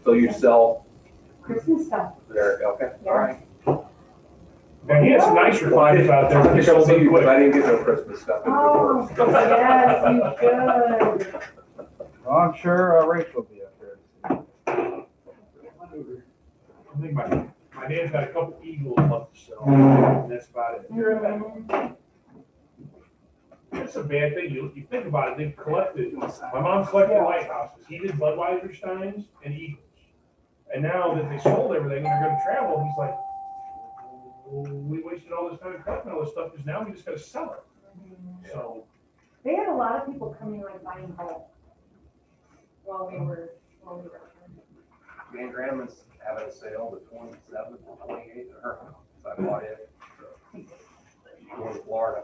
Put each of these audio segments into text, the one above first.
So you sell Christmas stuff. there, okay, all right. And he has some nicer clients out there. I just see you, but I didn't get no Christmas stuff in the Oh, door. yes, you should. Well, I'm sure Rachel will be up there. I think my dad's got a couple Eagles left to sell, and that's about it. Mhm. That's a bad thing. You think about it, they've collected, my mom collected lighthouses, he did Budweiser Steins and Eagles. And now that they sold everything and they're gonna travel, he's like, we wasted all this time collecting all this stuff, because now we just gotta sell it. So, They had a lot of people coming like buying bulk while we were. Dan Grandma's having a sale the 27th and 28th at her house. So I bought it. So she's going to Florida.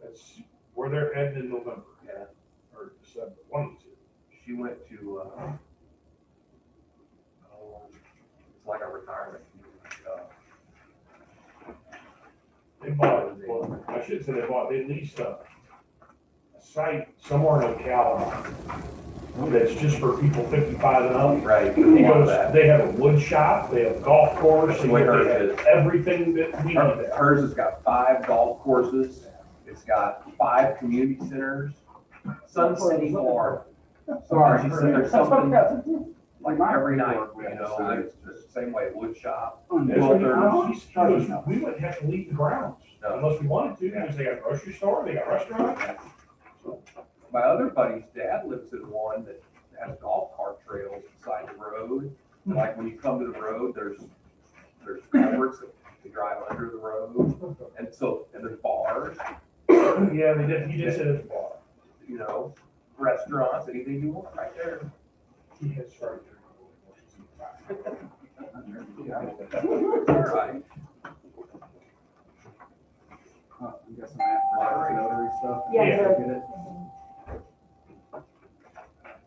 that's where they're heading in November, Yeah. or December, one of the two. She went to, it's like a retirement. They bought, well, I should say they leased a site somewhere in Ocala that's just for people 55 and up. Right. He goes, they have a wood shop, they have a golf course, The way hers they is. have everything that we need there. Hers has got 5 golf courses. It's got 5 community centers. Sun City, Florida. Sorry. She said there's something Like mine. every night, you know, it's just the same way, wood shop. That's Well, what there's- he goes, we wouldn't have to leave the grounds No. unless we wanted to, because they got a grocery store, they got a restaurant. My other buddy's dad lives in one that has golf cart trails beside the road. Like when you come to the road, there's culverts that you drive under the road. And there's bars, Yeah, he did say it's a bar. you know, restaurants, anything you want right there. He has started. All right. You got some after notary stuff? Yeah, Yeah. good. Get it?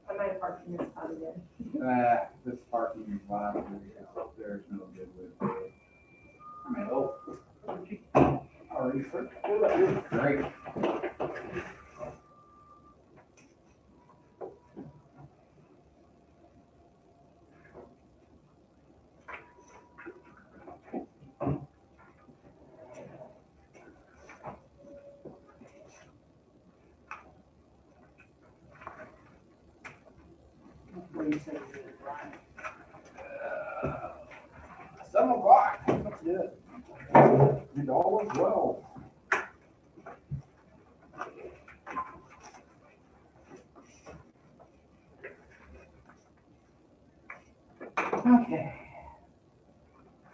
I might have parked in this spot again. This parking lot, there's no good with it. I mean, already searched. Great. What do you say? 7 o'clock. That's good. And all is well. Okay.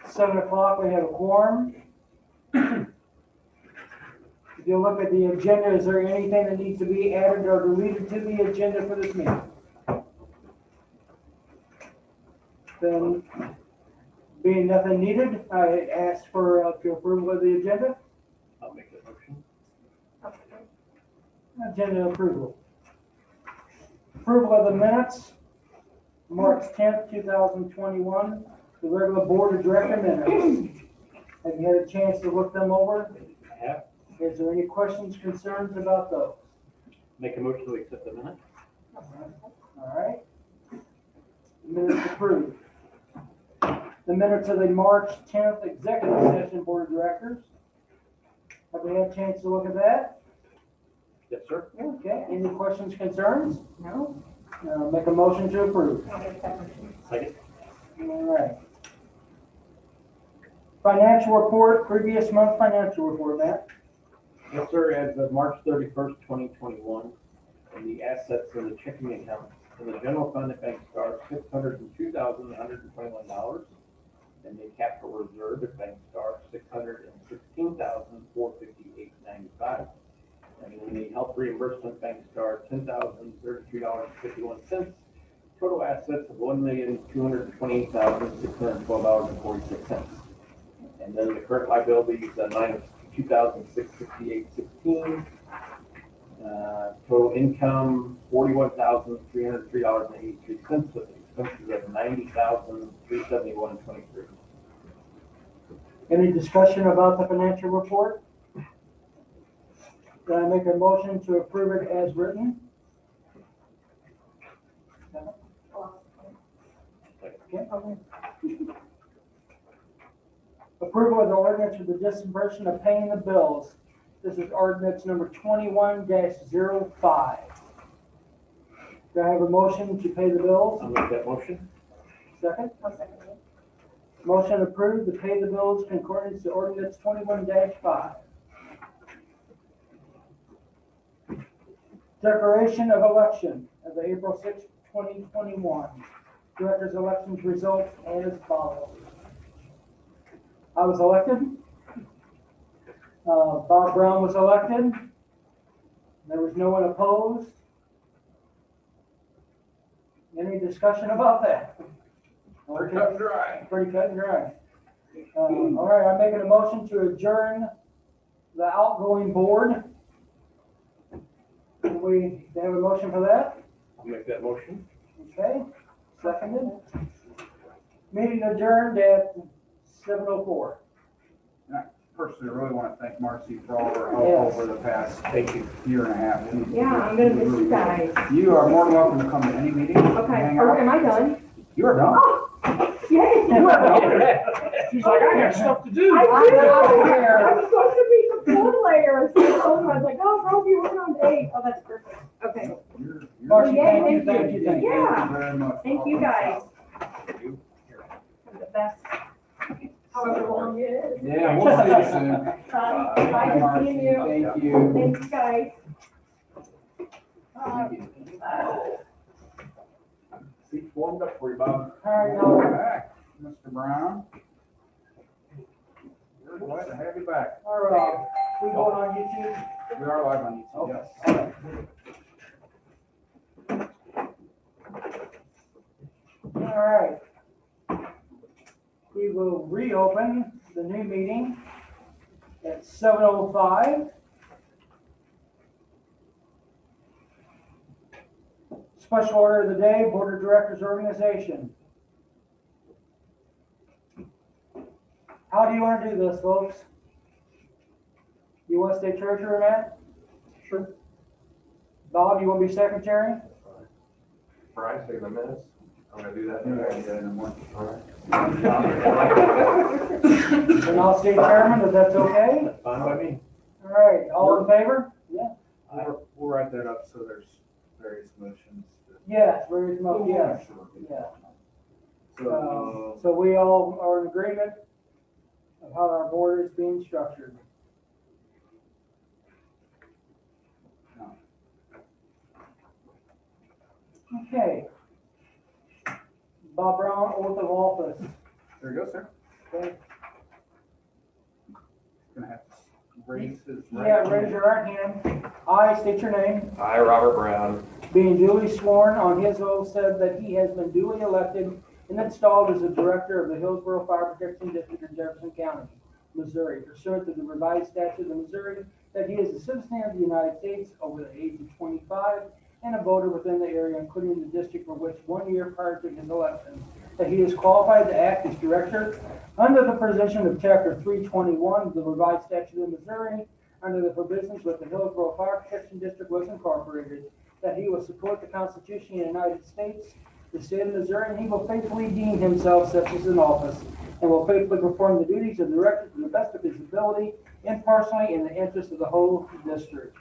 7 o'clock, we have a quorum. If you look at the agenda, is there anything that needs to be added or deleted to the agenda for this meeting? Then, being nothing needed, I ask for approval of the agenda. I'll make that motion. Agenda approval. Approval of the minutes, March 10th, 2021, the regular board of director minutes. Have you had a chance to look them over? I have. Is there any questions, concerns about those? Make a motion to accept the minutes. All right. Minutes approved. The minutes of the March 10th executive session board of directors. Have we had a chance to look at that? Yes, sir. Okay, any questions, concerns? No? Make a motion to approve. I'll make that motion. Second. All right. Financial report, previous month financial report, Matt. Yes, sir. As of March 31st, 2021, and the assets in the checking account in the general fund at Bank Star, $602,121. And the capital reserve at Bank Star, $616,458.95. And in the health reimbursement Bank Star, $10,033.51. Total assets of $1,228,612.46. And then the current liabilities, -$2,658.16. Total income, $41,303.83, with expenses of $90,371.23. Any discussion about the financial report? Can I make a motion to approve it as written? Approval of the ordinance for the disbursement of paying the bills. This is ordinance number 21-05. Do I have a motion to pay the bills? I'll make that motion. Second? I'll second it. Motion approved to pay the bills in accordance to ordinance 21-5. Declaration of election of the April 6, 2021. Director's elections results as follows. I was elected. Bob Brown was elected. There was no one opposed. Any discussion about that? Pretty cut and dry. Pretty cut and dry. All right, I'm making a motion to adjourn the outgoing board. Do we have a motion for that? I'll make that motion. Okay, seconded. Meeting adjourned at 7:04. Personally, I really want to thank Marcy for all her help Yes. over the past Thank you. year and a half. Yeah, I'm gonna miss you guys. You are more than welcome to come to any meeting. Okay, hang or out. am I done? You are done. Yay! She's like, I got stuff to do. I I'm out of I here. was supposed to be the pool layer. I was like, oh, bro, you were on date. Oh, that's perfect. Okay. You're- Marcy, Yay, thank you, thank thank you. you, thank you. Yeah. Thank you very much. Thank you, guys. You. I'm the best. However long it is. Yeah, we'll see you soon. Bye, good seeing you. Thank you. Thanks, guys. Seat warmed up for you, Bob. All right, Welcome now, back, Mr. Brown. We're glad to have you back. we going on YouTube? We are live on YouTube, Okay. yes. All right. We will reopen the new meeting at 7:05. Special order of the day, Board of Directors Organization. How do you want to do this, folks? You want to stay treasurer, Matt? Sure. Bob, you want to be secretary? Brian, take the minutes. I'm gonna do that. Yeah, yeah, in the morning. All right. And I'll stay chairman, if that's okay? That's fine by me. All right, all in favor? Yeah. We'll write that up so there's various motions. Yes, very much, yes, yeah. So we all are in agreement of how our board is being structured. Okay. Bob Brown, oath of office. There you go, sir. Okay. Gonna have to raise his. Yeah, raise your right hand. I state your name. I, Robert Brown, Being duly sworn on his oath, said that he has been duly elected and installed as the director of the Hillsborough Fire Protection District in Jefferson County, Missouri, pursuant to the revised statute of Missouri, that he is a citizen of the United States over the age of 25 and a voter within the area, including the district for which 1 year prior to his election, that he is qualified to act as director under the provision of Chapter 321 of the revised statute of Missouri, under the provisions with the Hillsborough Fire Protection District was incorporated, that he will support the Constitution of the United States, the state of Missouri, and he will faithfully deem himself such as in office, and will faithfully perform the duties of director to the best of his ability, impartially, in the interest of the whole district.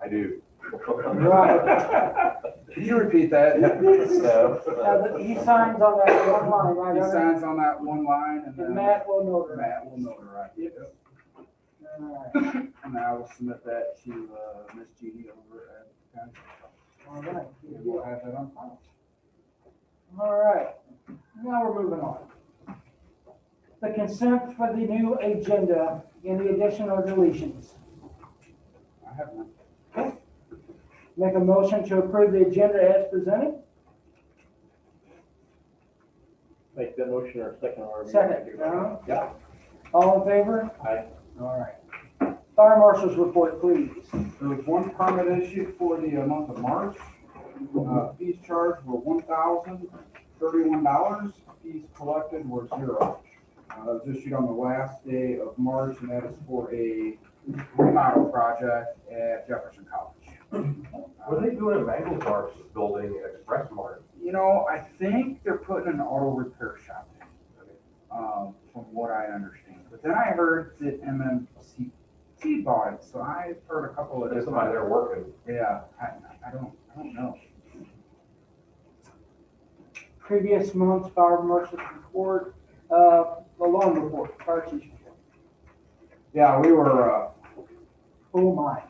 I do. Right. Can you repeat that? He signs on that one line, right? He under- signs on that one line and And then Matt will notarize. Matt will notarize it. Yep. All And I will submit that to Miss Jeannie over at county. right. And we'll have that on file. All right, now we're moving on. The consent for the new agenda in the addition or deletions. I have one. Make a motion to approve the agenda as presented. Make that motion or second or. Second. Yeah. All in favor? Aye. All right. Fire marshal's report, please. There was one permit issued for the month of March. Fees charged were $1,031. Fees collected were $0. It was issued on the last day of March, and that is for a remodel project at Jefferson College. Were they doing a Mangle Parks building Express Mart? You know, I think they're putting an auto repair shop in, from what I understand. But then I heard that MMCT bought it, so I've heard a couple of There's different. somebody there working. Yeah, I don't know. Previous month's fire marshal's report, alarm report, fire chief. Yeah, we were, Oh my.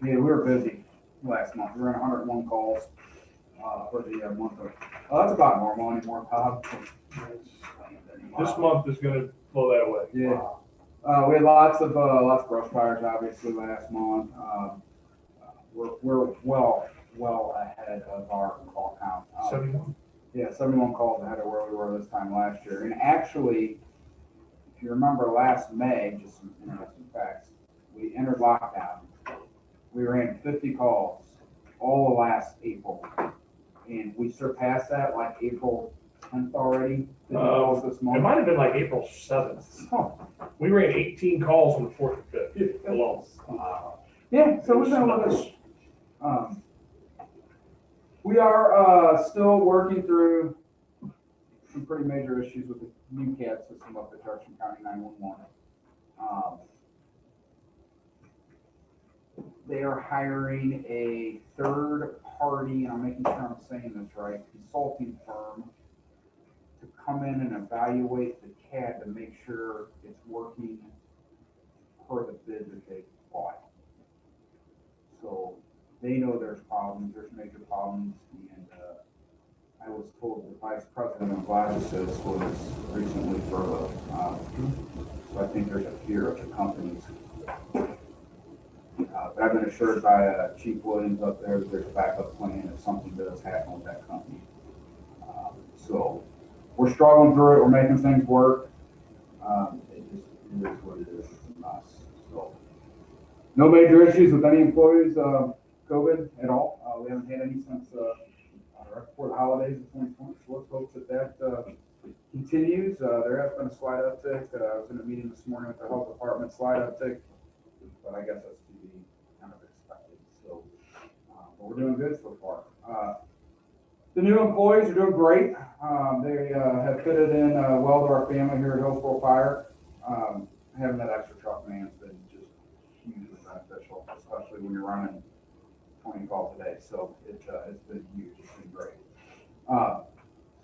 we were busy last month. We were in 101 calls, for the month of, that's about normal anymore, Todd. This month is gonna blow that away. Yeah. We had lots of brush fires, obviously, last month. We're well ahead of our call count. 71. Yeah, 71 calls ahead of where we were this time last year. And actually, if you remember last May, just some interesting facts, we entered lockdown. We ran 50 calls all of last April. And we surpassed that like April 10th already. 50 calls this It month. might have been like April 7th. Oh, We ran 18 calls on the 4th and 5th alone. yeah, so we're doing nuts. We are still working through some pretty major issues with the new CAD system up at Jefferson County 911. They are hiring a third party, and I'm making sure I'm saying this right, consulting firm to come in and evaluate the CAD to make sure it's working per the bid that they bought. So they know there's problems, there's major problems, and I was told the vice president of Gladys was recently furloughed. So I think there's a fear of the companies. But I've been assured by Chief Williams up there that there's a backup plan if something does happen with that company. So we're struggling through it, we're making things work. It is what it is from us. So no major issues with any employees, COVID at all. We haven't had any since right before the holidays of 2020. So let's hope that continues. There has been a slight uptick. I was in a meeting this morning with the health department, slight uptick, but I guess that's to be kind of expected. So, but we're doing good so far. The new employees are doing great. They have fitted in well to our family here at Hillsborough Fire. Having that extra truck man has been just hugely beneficial, especially when you're running 20 calls a day. So it's been huge. It's been great.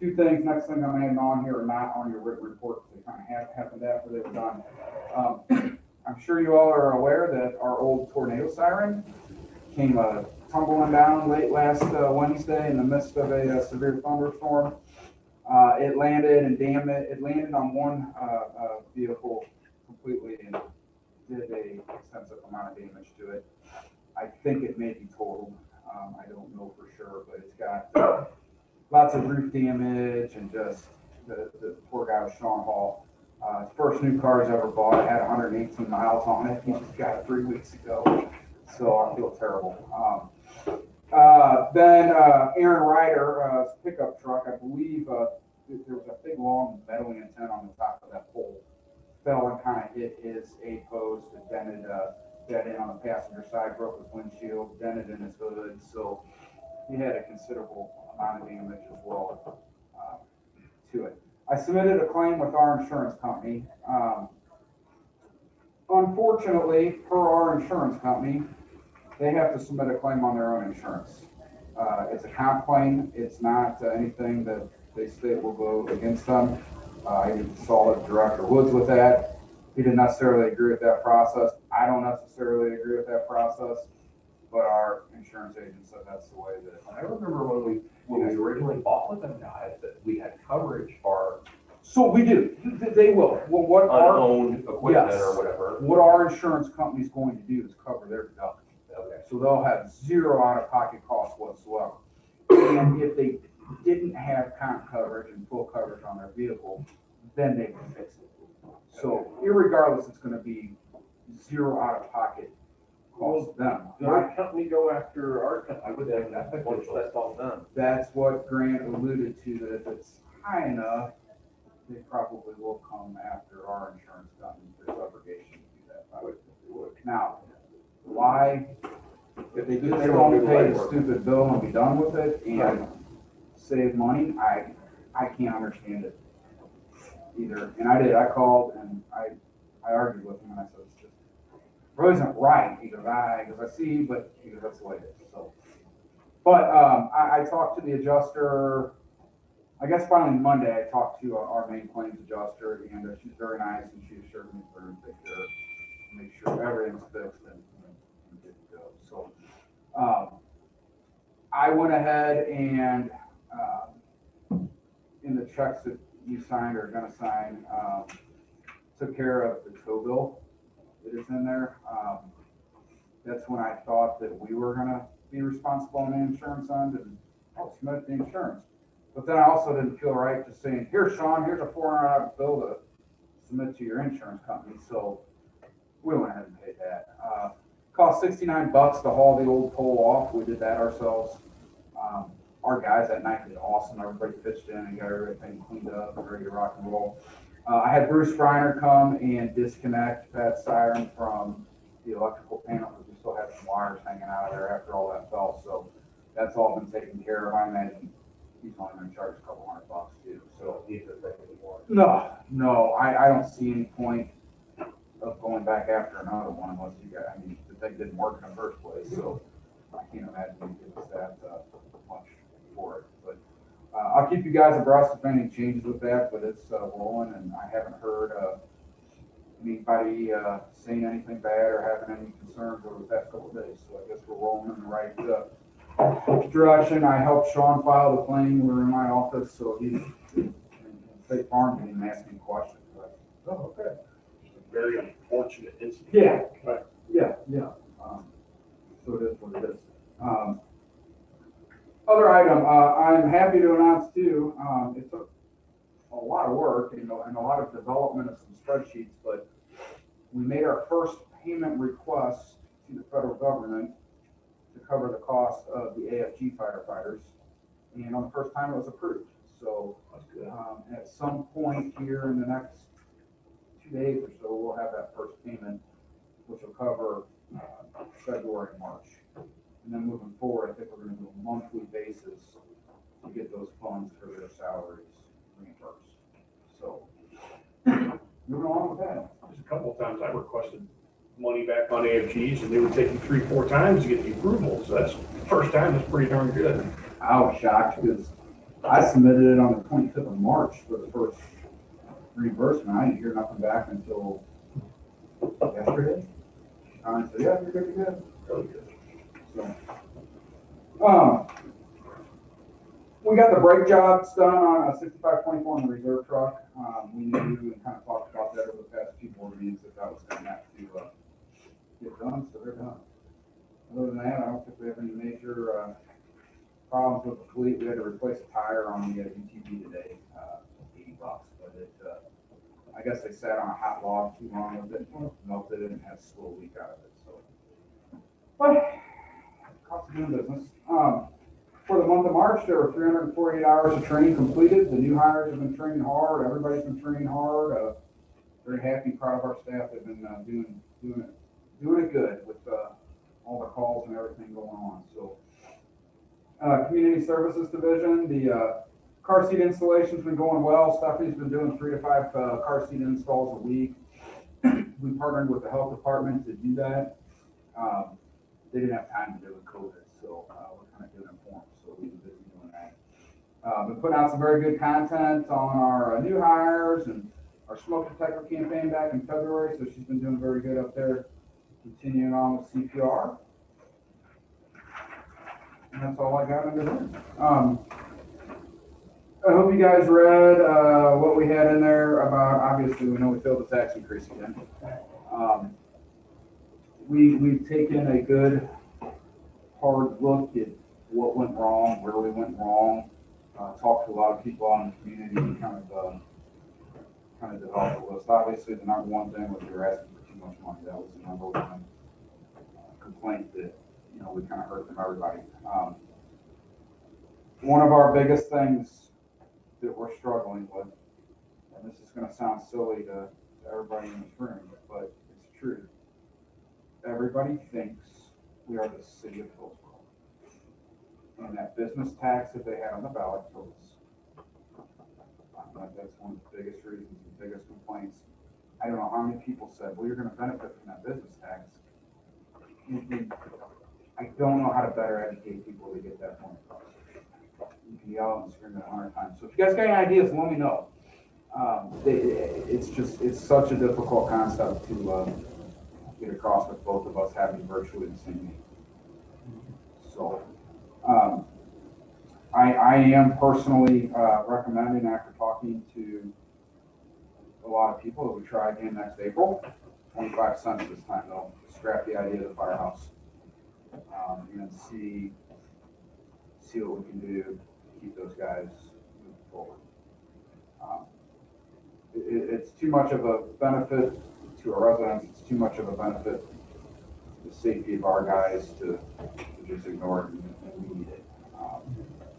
Two things. Next thing I'm adding on here are not on your written report. They kind of happened after they were done. I'm sure you all are aware that our old tornado siren came tumbling down late last Wednesday in the midst of a severe thunderstorm. It landed and it landed on one vehicle completely and did a extensive amount of damage to it. I think it may be totaled. I don't know for sure, but it's got lots of roof damage and just the poor guy was Sean Hall. His first new car he's ever bought, had 118 miles on it. He just got it 3 weeks ago. So I feel terrible. Then Aaron Ryder's pickup truck, I believe there was a big long metal antenna on the top of that pole. Fell and kind of hit his A post and dented that in on the passenger side, broke his windshield, dented in his hood. So he had a considerable amount of damage as well to it. I submitted a claim with our insurance company. Unfortunately, per our insurance company, they have to submit a claim on their own insurance. It's a comp claim. It's not anything that they state will go against them. I even saw Director Woods with that. He didn't necessarily agree with that process. I don't necessarily agree with that process, but our insurance agent said that's the way that. I remember when we originally bought with them guys that we had coverage for So we do. They will. Well, what our unowned equipment Yes. or whatever. what our insurance company's going to do is cover their deductible. Okay. So they'll have zero out-of-pocket costs whatsoever. And if they didn't have comp coverage and full coverage on their vehicle, then they can fix it. So irregardless, it's gonna be zero out-of-pocket cost to them. Did our company go after our company? I would think once that's all done. That's what Grant alluded to, that if it's high enough, they probably will come after our insurance company. There's obligation to do that. I would think they would. Now, why? If they just They don't won't do pay the legwork. stupid bill and be done with it, and save money, I can't understand it either. And I called and I argued with him and I said, it's just, really isn't right. He goes, I see, but he goes, that's the way it is. So, but, I talked to the adjuster, I guess finally Monday, I talked to our main claims adjuster, and she's very nice, and she assured me we're going to take care of, make sure everything's fixed and good to go. So, I went ahead and, in the checks that you signed or are gonna sign, took care of the tow bill that is in there. That's when I thought that we were gonna be responsible on the insurance end and I'll submit the insurance. But then I also didn't feel right just saying, here, Sean, here's a $400 bill to submit to your insurance company. So we went ahead and paid that. Cost $69 to haul the old pole off. We did that ourselves. Our guys that night did awesome. Everybody pitched in and got everything cleaned up and ready to rock and roll. I had Bruce Reiner come and disconnect that siren from the electrical panel because we still had some wires hanging out of there after all that fell. So that's all been taken care of. I imagine he's only going to charge a couple $100 too. So no, I don't see any point of going back after another one unless you got, I mean, the thing didn't work in the first place. So I can't imagine he gives us that much for it. But I'll keep you guys abreast if anything changes with that, but it's rolling and I haven't heard anybody saying anything bad or having any concerns over the past couple of days. So I guess we're rolling in the right direction. I helped Sean file the claim. We were in my office, so he's in State Farm didn't even ask me questions. But, oh, okay. Very unfortunate incident. Yeah. Right. Yeah. So it is what it is. Other item, I'm happy to announce too, it took a lot of work, and a lot of development of some spreadsheets, but we made our first payment request to the federal government to cover the cost of the AFG firefighters. And on the first time it was approved. So at some point here in the next 2 days or so, we'll have that first payment, which will cover February and March. And then moving forward, I think we're going to do a monthly basis to get those funds for their salaries reimbursed. So moving on with that. There's a couple of times I requested money back on AFGs and they would take me 3-4 times to get the approval. So that's the first time. That's pretty darn good. I was shocked because I submitted it on the 25th of March for the first reimbursement. I didn't hear nothing back until yesterday. I said, yeah, you're good to go. Really good. So, we got the brake jobs done on a 6524 in the reserve truck. We knew and kind of talked about that over the past few board meetings that was going to have to get done, so they're done. Other than that, I don't think we have any major problems with the fleet. We had to replace a tire on the UTV today, $80, but it, I guess they sat on a hot log too long with it, melted it, and had a slow leak out of it. So, but cost of doing business. For the month of March, there were 348 hours of training completed. The new hires have been training hard. Everybody's been training hard. Very happy, proud of our staff. They've been doing it good with all the calls and everything going on. So, Community Services Division, the car seat installation's been going well. Stephanie's been doing 3 to 5 car seat installs a week. We partnered with the health department to do that. They didn't have time to do it with COVID, so we're kind of doing it for them. So we've been busy doing that. Been putting out some very good content on our new hires and our smoke detector campaign back in February. So she's been doing very good up there. Continuing on with CPR. And that's all I got under there. I hope you guys read what we had in there about, obviously we know we failed the tax increase again. We've taken a good hard look at what went wrong, where we went wrong, talked to a lot of people out in the community and kind of developed a list. Obviously the number one thing was we were asking for too much money. That was the number one complaint that, we kind of heard from everybody. One of our biggest things that we're struggling with, and this is going to sound silly to everybody in this room, but it's true. Everybody thinks we are the city of Hillsborough. And that business tax that they had on the ballot was, that's one of the biggest reasons, the biggest complaints. I don't know how many people said, well, you're gonna benefit from that business tax. I don't know how to better educate people to get that point across. You can yell and scream it 100 times. So if you guys got any ideas, let me know. It's such a difficult concept to get across with both of us having virtually the same meeting. So, I am personally recommending, after talking to a lot of people, that we try again next April. 25 cents this time though. Scrap the idea of the firehouse. And see what we can do to keep those guys moving forward. It's too much of a benefit to our residents. It's too much of a benefit to the safety of our guys to just ignore it, and we need it.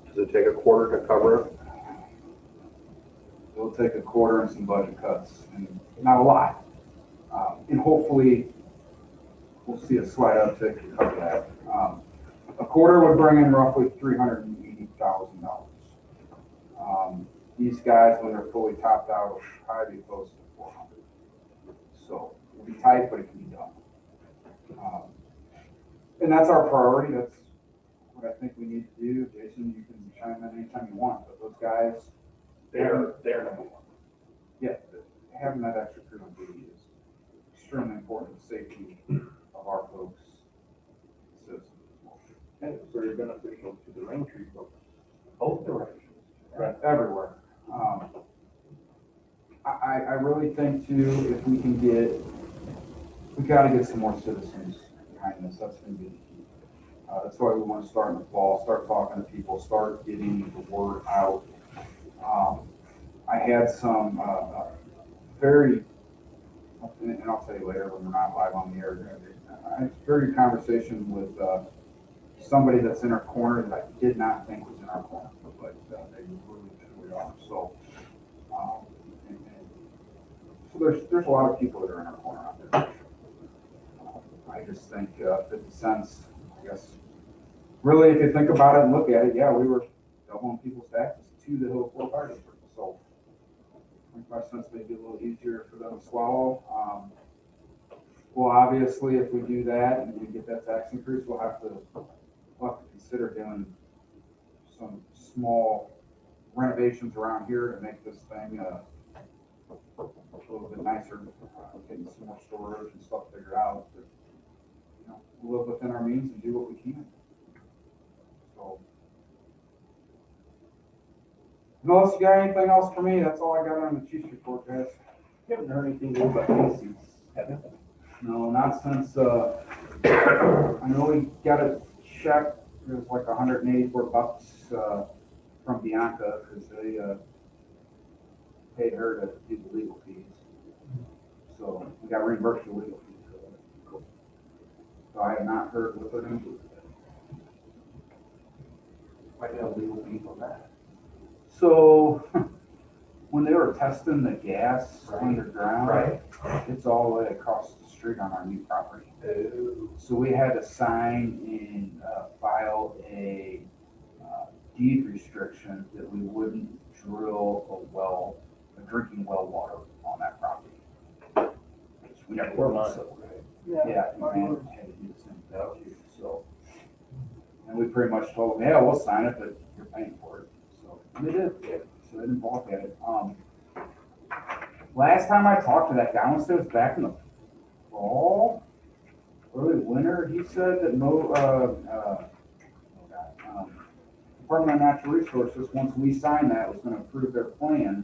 Does it take a quarter to cover it? It'll take a quarter and some budget cuts, and not a lot. And hopefully, we'll see a slight uptick to cover that. A quarter would bring in roughly $380,000. These guys, when they're fully topped out, will probably be close to 400. So it'll be tight, but it can be done. And that's our priority. That's what I think we need to do. Jason, you can chime in anytime you want, but those guys, They're number one. yeah, having that extra crew on duty is extremely important to the safety of our folks. And it's very beneficial to the Raintree folks, both directions. Right, everywhere. I really think too, if we can we gotta get some more citizens behind this. That's gonna be the key. That's why we want to start in the fall, start talking to people, start getting the word out. I had some very, and I'll tell you later when we're not live on the air. I had a very good conversation with somebody that's in our corner that I did not think was in our corner, but they really truly are. So, so there's a lot of people that are in our corner out there. I just think 50 cents, I guess, really, if you think about it and look at it, yeah, we were doubling people's taxes to the Hill 4 Fire District. So 25 cents may be a little easier for them to swallow. Well, obviously, if we do that and we get that tax increase, we'll have to consider doing some small renovations around here to make this thing a little bit nicer, getting some more storage and stuff figured out. But, you know, we'll live within our means and do what we can. So, unless you got anything else for me, that's all I got on the chief's report, guys. You haven't heard anything new about Casey's, have you? No, not since, I know we got a check, it was like $184 from Bianca, because they paid her to do the legal fees. So we got reimbursed the legal fees. So I have not heard what they're gonna do. Why do you have legal fees on that? So when they were testing the gas underground, Right. it's all the way across the street on our new property. So we had to sign and file a deed restriction that we wouldn't drill a drinking well water on that property. Which we never were. Yeah, and had to do the same thing too, so. And we pretty much told them, yeah, we'll sign it, but you're paying for it. So and they did, so they didn't balk at it. Last time I talked to that guy, I want to say it was back in the fall, early winter, he said that Department of Natural Resources, once we sign that, was gonna approve their plan.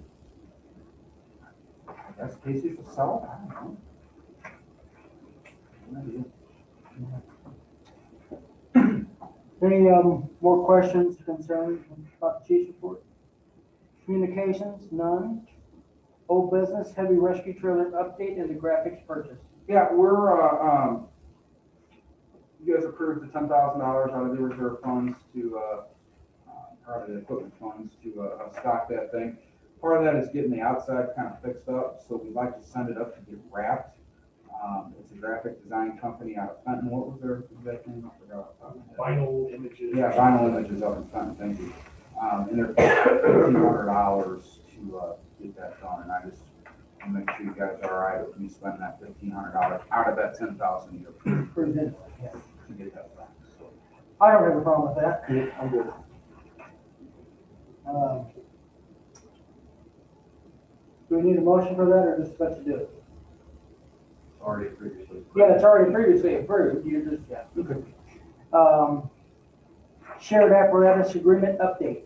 I guess Casey's will sell it, I don't know. Any more questions, concerns about the chief's report? Communications, none. Old business, heavy rescue trailer update and the graphics purchase. Yeah, you guys approved the $10,000 out of the reserve funds to, out of the equipment funds to stock that thing. Part of that is getting the outside kind of fixed up, so we'd like to send it up to get wrapped. It's a graphic design company out of Fenton. What was their exact name? I forgot. off the top of my head. Vinyl images. Yeah, Vinyl Images up in Fenton, thank you. And they're $1,500 to get that done, and I just want to make sure you guys are all right with me spending that $1,500 out of that $10,000 a year Pretty good. Yeah. to get that done. So, I don't have a problem with that. I'm good. Do we need a motion for that, or just let you do it? Already previously. Yeah, it's already previously approved, you just, yeah. Okay. Shared apparatus agreement update.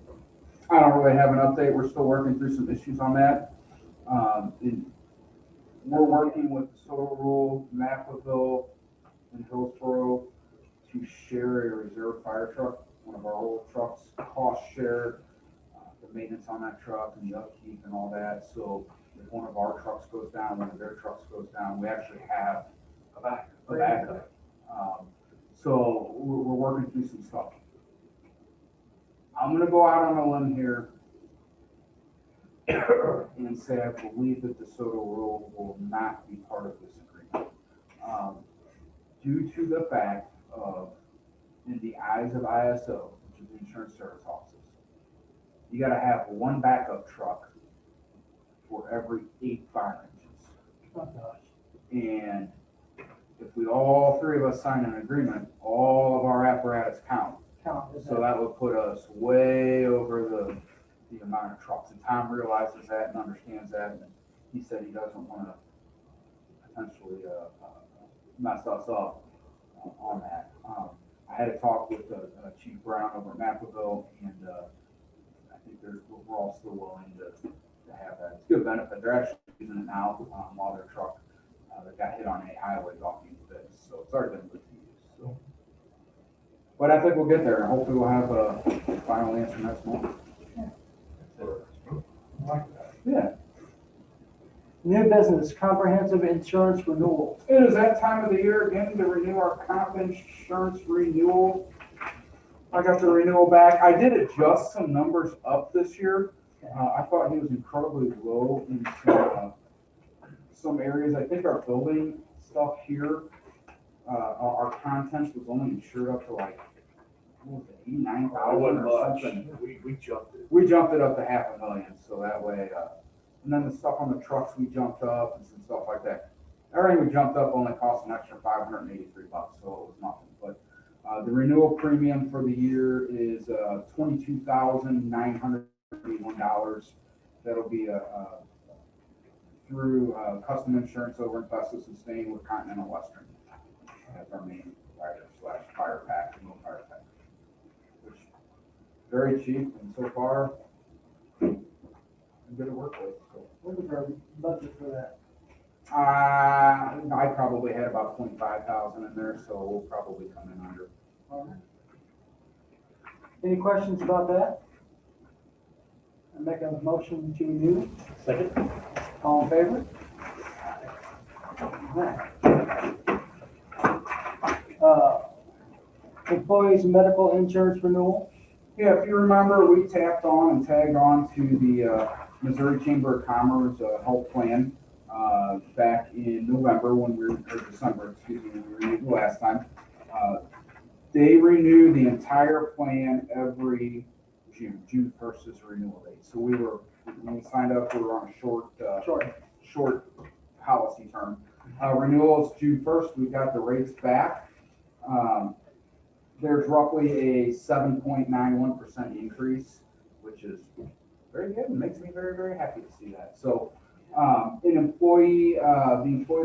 I don't really have an update. We're still working through some issues on that. We're working with Soto Rule, Mapleville, and Hillsborough to share a reserve fire truck, one of our old trucks, cost share, the maintenance on that truck and the upkeep and all that. So if one of our trucks goes down, one of their trucks goes down, we actually have a backup. So we're working through some stuff. I'm gonna go out on a limb here and say I believe that the Soto Rule will not be part of this agreement. Due to the fact of, in the eyes of ISO, which is the Insurance Service Offices, you gotta have one backup truck for every 8 fire engines. Oh, gosh. And if we all three of us sign an agreement, all of our apparatus count. Count, is So that- that would put us way over the amount of trucks. And Tom realizes that and understands that. And he said he doesn't want to potentially mess us up on that. I had a talk with Chief Brown over at Mapleville, and I think we're all still willing to have that. It's a good benefit. They're actually using it now while their truck that got hit on a highway is off being fixed. So it's already been good to use. So. But I think we'll get there, and hopefully we'll have a final answer next month. Yeah. New business, comprehensive insurance renewal. It is that time of the year again to renew our comp insurance renewal. I got the renewal back. I did adjust some numbers up this year. I thought he was incredibly low in some areas. I think our building stuff here, our contents was only insured up to like, what was it, 89,000 or something. We jumped it. We jumped it up to $500,000, so that way, and then the stuff on the trucks, we jumped up and some stuff like that. Everything we jumped up only cost an extra $583, so it was nothing. But the renewal premium for the year is $22,981. That'll be through custom insurance over in Festus and staying with Continental Western. That's our main provider / fire pack, no fire pack. Which very cheap, and so far good to work with. So. What was our budget for that? I probably had about 25,000 in there, so we'll probably come in under. All right. Any questions about that? I make a motion to renew. Second? All in favor? Employees medical insurance renewal. Yeah, if you remember, we tapped on and tagged on to the Missouri Chamber of Commerce health plan back in November or December, excuse me, when we renewed the last time. They renew the entire plan every June. June 1st is the renewal date. So when we signed up, we were on a short policy term. Renewal is June 1st. We got the rates back. There's roughly a 7.91% increase, which is very good and makes me very, very happy to see that. So the employee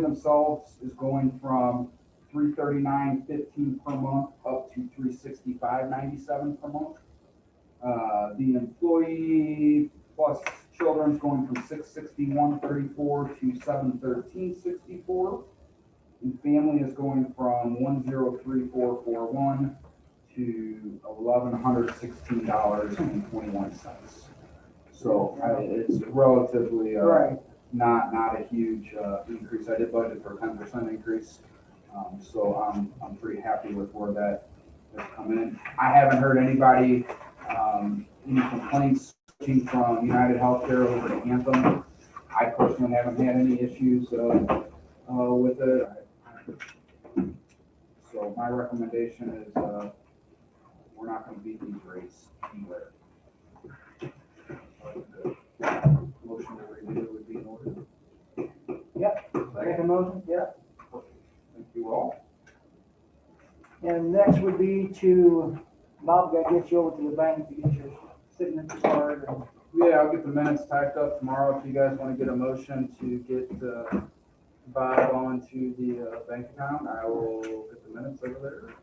themselves is going from $339.15 per month up to $365.97 per month. The employee plus children's going from $661.34 to $713.64. And family is going from $103,441 to $1,116.21. So it's relatively Right. not a huge increase. I did budget for a 10% increase, so I'm pretty happy with where that has come in. I haven't heard anybody any complaints switching from United Healthcare over to Anthem. I personally haven't had any issues with it. So my recommendation is, we're not gonna beat these rates anywhere. Motion to renew would be in order. Make a motion, yeah. Thank you all. And next would be to, Bob, gotta get you over to the bank to get your signature started. Yeah, I'll get the minutes typed up tomorrow. If you guys want to get a motion to get, Bob onto the, bank account, I will get the minutes over there.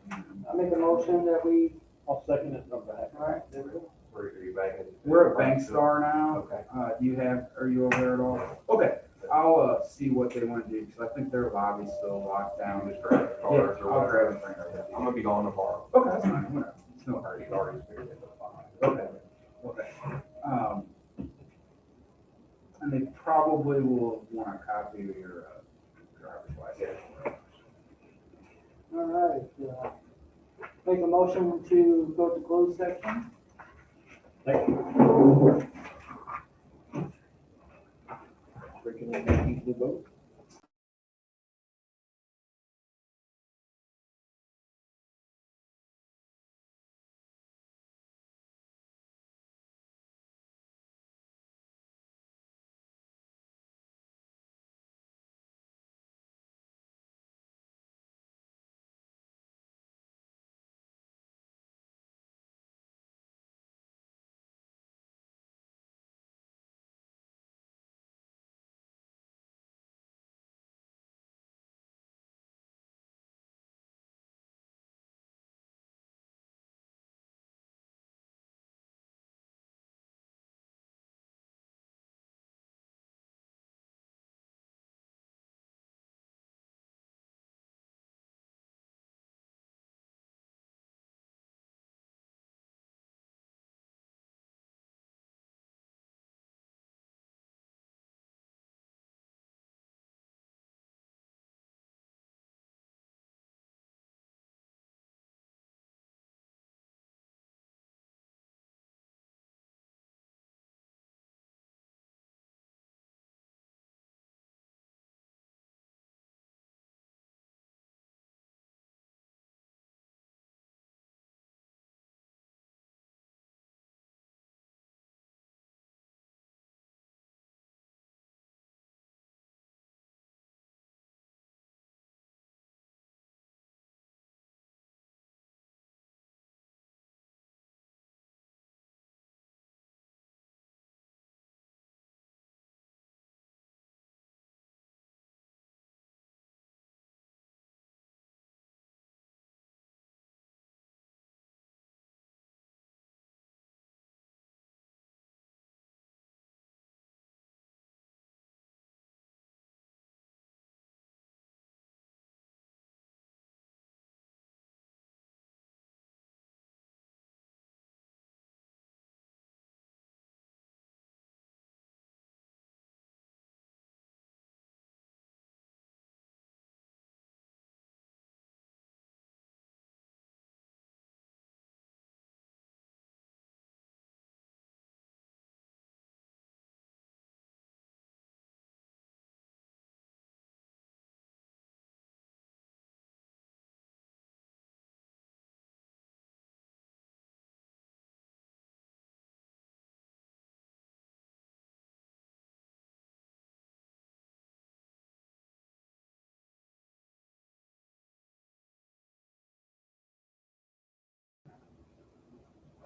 I make a motion that we, I'll second it from back. all right, there we go. Where are you banking? We're at Bankstar now. Okay. Are you over there at all? Okay, I'll, see what they want to do, because I think their lobby's still locked down. Just grab the cards or I'll whatever. grab and bring it I'm gonna be gone tomorrow. over. Okay, that's fine, whatever. It's no hurry. He's already figured it out. Okay, okay. And they probably will want a copy of your, driver's license. All right, make a motion to go to closed section. Breaking in, easily vote.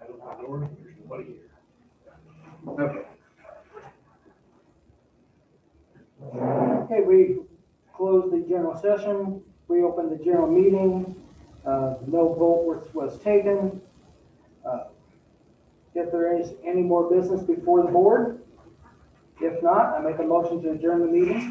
I don't know, Lord, there's nobody here. Okay. Okay, we closed the general session, reopened the general meeting, no vote was taken. If there is any more business before the board, if not, I make a motion to adjourn the meeting.